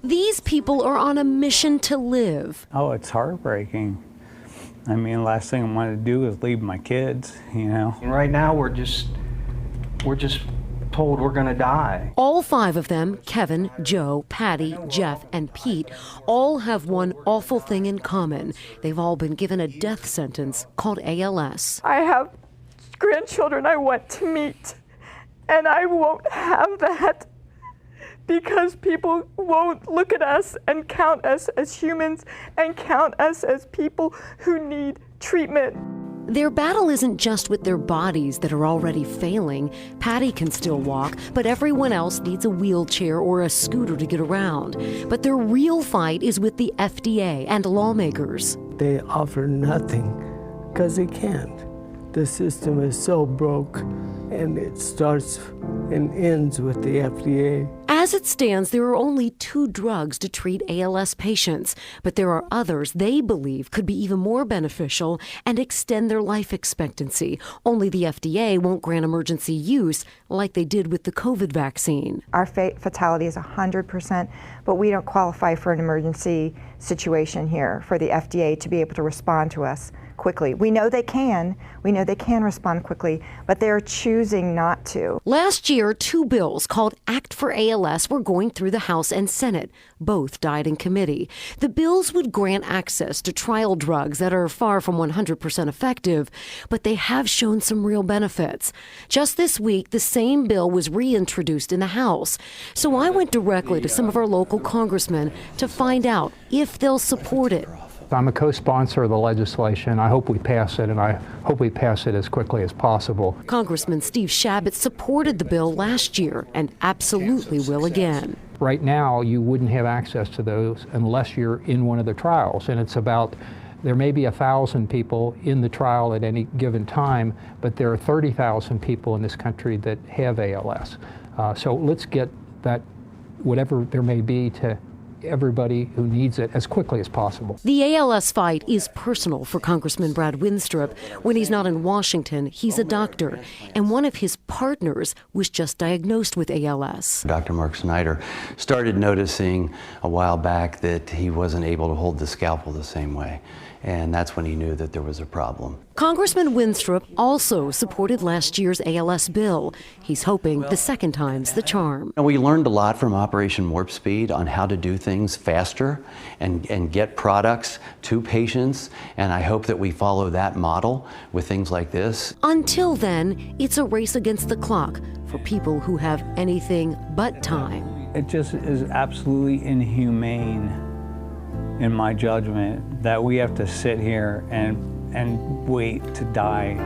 These people are on a mission to live. Oh, it's heartbreaking. I mean, last thing I want to do is leave my kids, you know. And right now we're just told we're gonna die. All 5 of them, Kevin, Joe, Patty, Jeff, and Pete, all have one awful thing in common. They've all been given a death sentence called ALS. I have grandchildren I want to meet, and I won't have that because people won't look at us and count us as humans and count us as people who need treatment. Their battle isn't just with their bodies that are already failing. Patty can still walk, but everyone else needs a wheelchair or a scooter to get around. But their real fight is with the FDA and lawmakers. They offer nothing because they can't. The system is so broke, and it starts and ends with the FDA. As it stands, there are only 2 drugs to treat ALS patients, but there are others they believe could be even more beneficial and extend their life expectancy. Only the FDA won't grant emergency use like they did with the COVID vaccine. Our fatality is 100%, but we don't qualify for an emergency situation here for the FDA to be able to respond to us quickly. We know they can respond quickly, but they're choosing not to. Last year, 2 bills called Act for ALS were going through the House and Senate. Both died in committee. The bills would grant access to trial drugs that are far from 100% effective, but they have shown some real benefits. Just this week, the same bill was reintroduced in the House. So I went directly to some of our local congressmen to find out if they'll support it. I'm a co-sponsor of the legislation. I hope we pass it, and I hope we pass it as quickly as possible. Congressman Steve Chabot supported the bill last year and absolutely will again. Right now, you wouldn't have access to those unless you're in one of the trials, and it's about, there may be 1,000 people in the trial at any given time, but there are 30,000 people in this country that have ALS. So let's get that, whatever there may be, to everybody who needs it as quickly as possible. The ALS fight is personal for Congressman Brad Winstrup. When he's not in Washington, he's a doctor, and one of his partners was just diagnosed with ALS. Dr. Mark Snyder started noticing a while back that he wasn't able to hold the scalpel the same way, and that's when he knew that there was a problem. Congressman Winstrup also supported last year's ALS bill. He's hoping the second time's the charm. We learned a lot from Operation Warp Speed on how to do things faster and get products to patients, and I hope that we follow that model with things like this. Until then, it's a race against the clock for people who have anything but time. It just is absolutely inhumane, in my judgment, that we have to sit here and wait to die.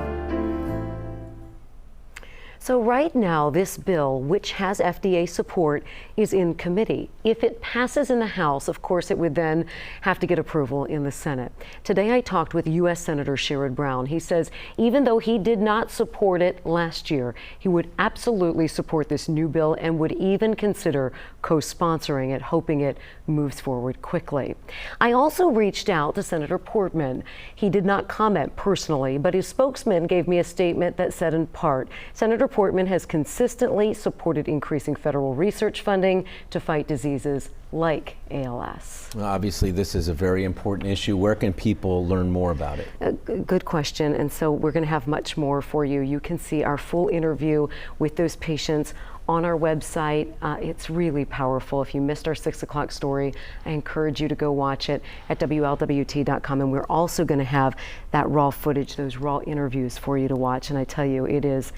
So right now, this bill, which has FDA support, is in committee. If it passes in the House, of course, it would then have to get approval in the Senate. Today, I talked with U.S. Senator Sherrod Brown. He says even though he did not support it last year, he would absolutely support this new bill and would even consider co-sponsoring it, hoping it moves forward quickly. I also reached out to Senator Portman. He did not comment personally, but his spokesman gave me a statement that said in part, Senator Portman has consistently supported increasing federal research funding to fight diseases like ALS. Well, obviously, this is a very important issue. Where can people learn more about it? Good question. And so we're going to have much more for you. You can see our full interview with those patients on our website. It's really powerful. If you missed our 6 o'clock story, I encourage you to go watch it at WLWT.com. And we're also going to have that raw footage, those raw interviews for you to watch. And I tell you, it is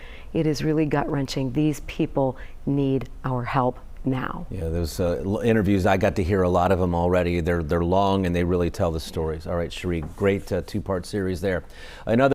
really gut-wrenching. These people need our help now. Yeah, those interviews, I got to hear a lot of them already. They're long and they really tell the stories. All right, Cherie, great 2-part series there. Another